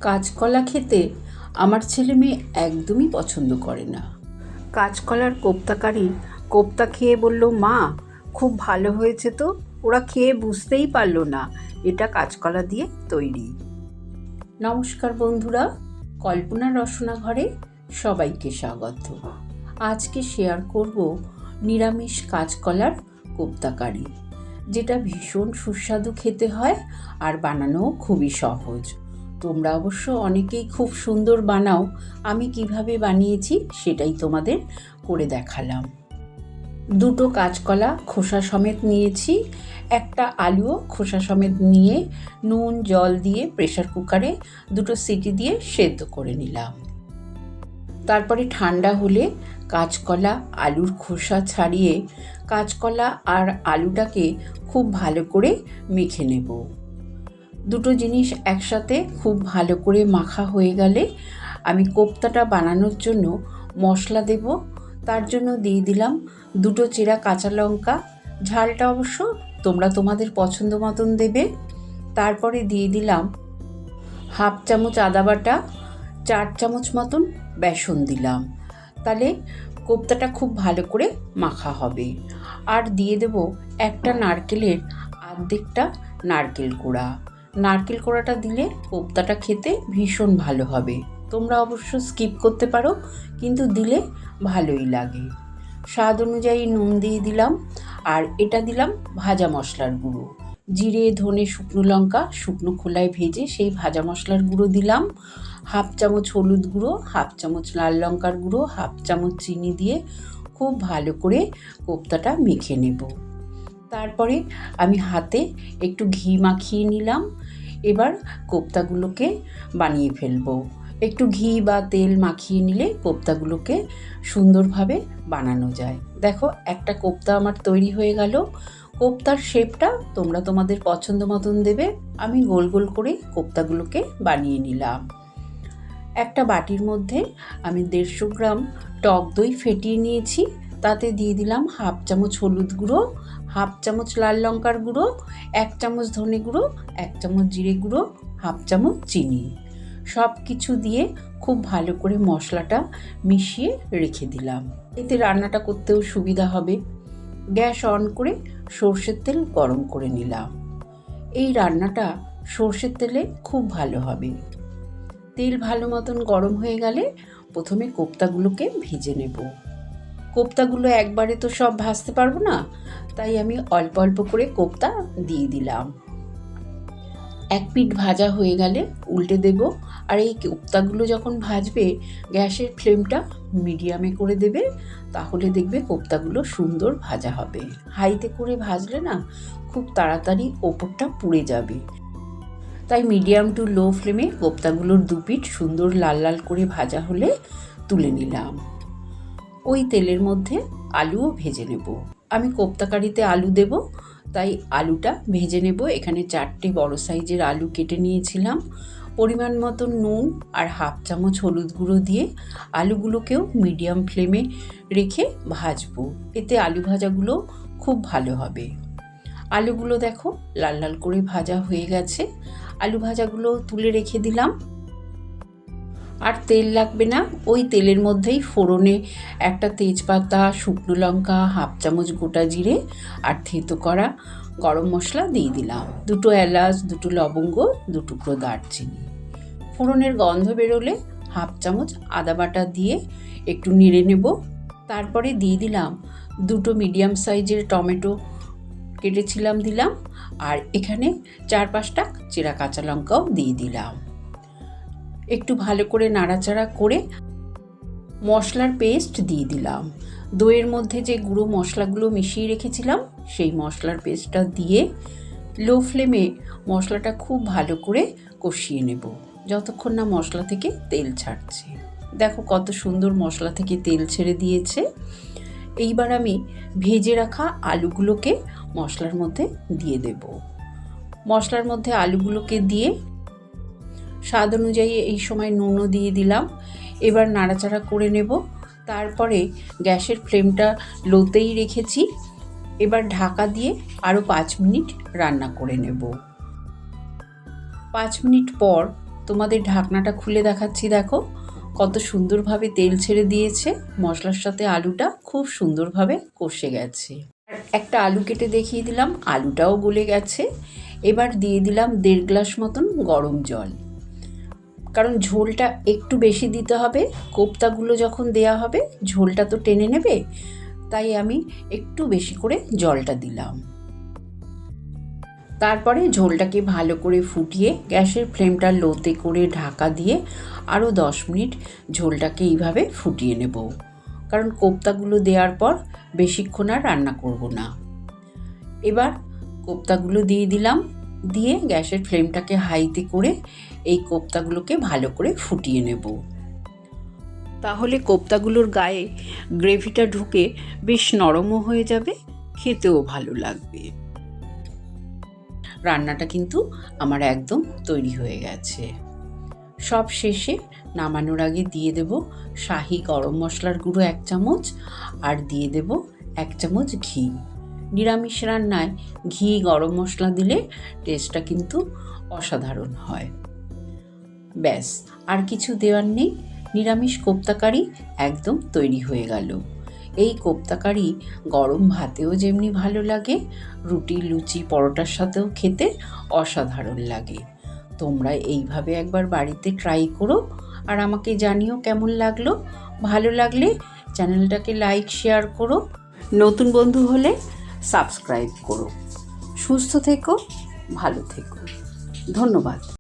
কাঁচকলা খেতে আমার ছেলে মেয়ে একদমই পছন্দ করে না। কাঁচকলার কোপ্তা খেয়ে বলল, মা খুব ভালো হয়েছে তো। ওরা খেয়ে বুঝতেই পারলো না এটা কাঁচকলা দিয়ে তৈরি। নমস্কার বন্ধুরা, কল্পনার রসনা ঘরে সবাইকে স্বাগত। আজকে শেয়ার করব নিরামিষ কাঁচকলার কোপ্তাকারি, যেটা ভীষণ সুস্বাদু খেতে হয় আর বানানোও খুবই সহজ। তোমরা অবশ্য অনেকেই খুব সুন্দর বানাও, আমি কিভাবে বানিয়েছি সেটাই তোমাদের করে দেখালাম। দুটো কাঁচকলা খোসা সমেত নিয়েছি, একটা আলুও খোসা সমেত নিয়ে নুন জল দিয়ে প্রেসার কুকারে দুটো সিটি দিয়ে সেদ্ধ করে নিলাম। তারপরে ঠান্ডা হলে কাঁচকলা আলুর খোসা ছাড়িয়ে কাঁচকলা আর আলুটাকে খুব ভালো করে মেখে নেব। দুটো জিনিস একসাথে খুব ভালো করে মাখা হয়ে গেলে আমি কোপ্তাটা বানানোর জন্য মশলা দেব। তার জন্য দিয়ে দিলাম দুটো চেরা কাঁচা লঙ্কা, ঝালটা অবশ্য তোমরা তোমাদের পছন্দ মতন দেবে। তারপরে দিয়ে দিলাম হাফ চামচ আদা বাটা, 4 চামচ মতন বেসন দিলাম, তাহলে কোপ্তাটা খুব ভালো করে মাখা হবে। আর দিয়ে দেব একটা নারকেলের অর্ধেকটা নারকেল কোড়া। নারকেল কোড়াটা দিলে কোপ্তাটা খেতে ভীষণ ভালো হবে। তোমরা অবশ্য স্কিপ করতে পারো, কিন্তু দিলে ভালোই লাগে। স্বাদ অনুযায়ী নুন দিয়ে দিলাম, আর এটা দিলাম ভাজা মশলার গুঁড়ো। জিরে ধনে শুকনো লঙ্কা শুকনো খোলায় ভেজে সেই ভাজা মশলার গুঁড়ো দিলাম। হাফ চামচ হলুদ গুঁড়ো, হাফ চামচ লাল লঙ্কার গুঁড়ো, হাফ চামচ চিনি দিয়ে খুব ভালো করে কোপ্তাটা মেখে নেব। তারপরে আমি হাতে একটু ঘি মাখিয়ে নিলাম। এবার কোপ্তাগুলোকে বানিয়ে ফেলবো। একটু ঘি বা তেল মাখিয়ে নিলে কোপ্তাগুলোকে সুন্দরভাবে বানানো যায়। দেখো, একটা কোপ্তা আমার তৈরি হয়ে গেল। কোপ্তার শেপটা তোমরা তোমাদের পছন্দ মতন দেবে। আমি গোল গোল করে কোপ্তাগুলোকে বানিয়ে নিলাম। একটা বাটির মধ্যে আমি 150 গ্রাম টক দই ফেটিয়ে নিয়েছি। তাতে দিয়ে দিলাম হাফ চামচ হলুদ গুঁড়ো, হাফ চামচ লাল লঙ্কার গুঁড়ো, 1 চামচ ধনে গুঁড়ো, 1 চামচ জিরে গুঁড়ো, হাফ চামচ চিনি। সব কিছু দিয়ে খুব ভালো করে মশলাটা মিশিয়ে রেখে দিলাম। এতে রান্নাটা করতেও সুবিধা হবে। গ্যাস অন করে সর্ষের তেল গরম করে নিলাম। এই রান্নাটা সর্ষের তেলে খুব ভালো হবে। তেল ভালো মতন গরম হয়ে গেলে প্রথমে কোপ্তাগুলোকে ভেজে নেব। কোপ্তাগুলো একবারে তো সব ভাজতে পারবো না, তাই আমি অল্প অল্প করে কোপ্তা দিয়ে দিলাম। এক পিঠ ভাজা হয়ে গেলে উল্টে দেব। আর এই কোপ্তাগুলো যখন ভাজবে গ্যাসের ফ্লেমটা মিডিয়ামে করে দেবে, তাহলে দেখবে কোপ্তাগুলো সুন্দর ভাজা হবে। হাইতে করে ভাজলে না খুব তাড়াতাড়ি ওপরটা পুড়ে যাবে। তাই মিডিয়াম টু লো ফ্লেমে কোপ্তাগুলোর 2 পিঠ সুন্দর লাল লাল করে ভাজা হলে তুলে নিলাম। ওই তেলের মধ্যে আলুও ভেজে নেব। আমি কোপ্তাকারিতে আলু দেব, তাই আলুটা ভেজে নেব। এখানে 4টে বড় সাইজের আলু কেটে নিয়েছিলাম। পরিমাণ মতো নুন আর হাফ চামচ হলুদ গুঁড়ো দিয়ে আলুগুলোকেও মিডিয়াম ফ্লেমে রেখে ভাজবো। এতে আলু ভাজাগুলো খুব ভালো হবে। আলুগুলো দেখো লাল লাল করে ভাজা হয়ে গেছে। আলু ভাজাগুলো তুলে রেখে দিলাম। আর তেল লাগবে না, ওই তেলের মধ্যেই ফোড়নে একটা তেজপাতা, শুকনো লঙ্কা, হাফ চামচ গোটা জিরে আর থেতো করা গরম মশলা দিয়ে দিলাম। 2টো এলাচ, 2টো লবঙ্গ, 2 টুকরো দারচিনি। ফোড়নের গন্ধ বেরোলে হাফ চামচ আদা বাটা দিয়ে একটু নেড়ে নেব। তারপরে দিয়ে দিলাম 2টো মিডিয়াম সাইজের টমেটো কেটেছিলাম, দিলাম। আর এখানে 4-5টা চেরা কাঁচা লঙ্কাও দিয়ে দিলাম। একটু ভালো করে নাড়াচাড়া করে মশলার পেস্ট দিয়ে দিলাম। দইয়ের মধ্যে যে গুঁড়ো মশলাগুলো মিশিয়ে রেখেছিলাম সেই মশলার পেস্টটা দিয়ে লো ফ্লেমে মশলাটা খুব ভালো করে কষিয়ে নেব, যতক্ষণ না মশলা থেকে তেল ছাড়ছে। দেখো কত সুন্দর মশলা থেকে তেল ছেড়ে দিয়েছে। এইবার আমি ভেজে রাখা আলুগুলোকে মশলার মধ্যে দিয়ে দেব। মশলার মধ্যে আলুগুলোকে দিয়ে স্বাদ অনুযায়ী এই সময় নুনও দিয়ে দিলাম। এবার নাড়াচাড়া করে নেব। তারপরে গ্যাসের ফ্লেমটা লোতেই রেখেছি। এবার ঢাকা দিয়ে আরও 5 মিনিট রান্না করে নেব। 5 মিনিট পর তোমাদের ঢাকনাটা খুলে দেখাচ্ছি, দেখো কত সুন্দরভাবে তেল ছেড়ে দিয়েছে। মশলার সাথে আলুটা খুব সুন্দরভাবে কষে গেছে। একটা আলু কেটে দেখিয়ে দিলাম, আলুটাও গলে গেছে। এবার দিয়ে দিলাম 1.5 গ্লাস মতন গরম জল, কারণ ঝোলটা একটু বেশি দিতে হবে। কোপ্তাগুলো যখন দেয়া হবে ঝোলটা তো টেনে নেবে, তাই আমি একটু বেশি করে জলটা দিলাম। তারপরে ঝোলটাকে ভালো করে ফুটিয়ে গ্যাসের ফ্লেমটা লোতে করে ঢাকা দিয়ে আরও 10 মিনিট ঝোলটাকে এইভাবে ফুটিয়ে নেব, কারণ কোপ্তাগুলো দেওয়ার পর বেশিক্ষণ আর রান্না করব না। এবার কোপ্তাগুলো দিয়ে দিলাম, দিয়ে গ্যাসের ফ্লেমটাকে হাইতে করে এই কোপ্তাগুলোকে ভালো করে ফুটিয়ে নেব। তাহলে কোপ্তাগুলোর গায়ে গ্রেভিটা ঢুকে বেশ নরমও হয়ে যাবে, খেতেও ভালো লাগবে। রান্নাটা কিন্তু আমার একদম তৈরি হয়ে গেছে। সব শেষে নামানোর আগে দিয়ে দেব শাহি গরম মশলার গুঁড়ো 1 চামচ, আর দিয়ে দেব 1 চামচ ঘি। নিরামিষ রান্নায় ঘি গরম মশলা দিলে টেস্টটা কিন্তু অসাধারণ হয়। ব্যাস, আর কিছু দেওয়ার নেই। নিরামিষ কোপ্তা কারি একদম তৈরি হয়ে গেল। এই কোপ্তা কারি গরম ভাতেও যেমনি ভালো লাগে, রুটি, লুচি, পরোটার সাথেও খেতে অসাধারণ লাগে। তোমরা এইভাবে একবার বাড়িতে ট্রাই করো আর আমাকে জানিও কেমন লাগলো। ভালো লাগলে চ্যানেলটাকে লাইক, শেয়ার করো। নতুন বন্ধু হলে সাবস্ক্রাইব করো। সুস্থ থেকো, ভালো থেকো। ধন্যবাদ।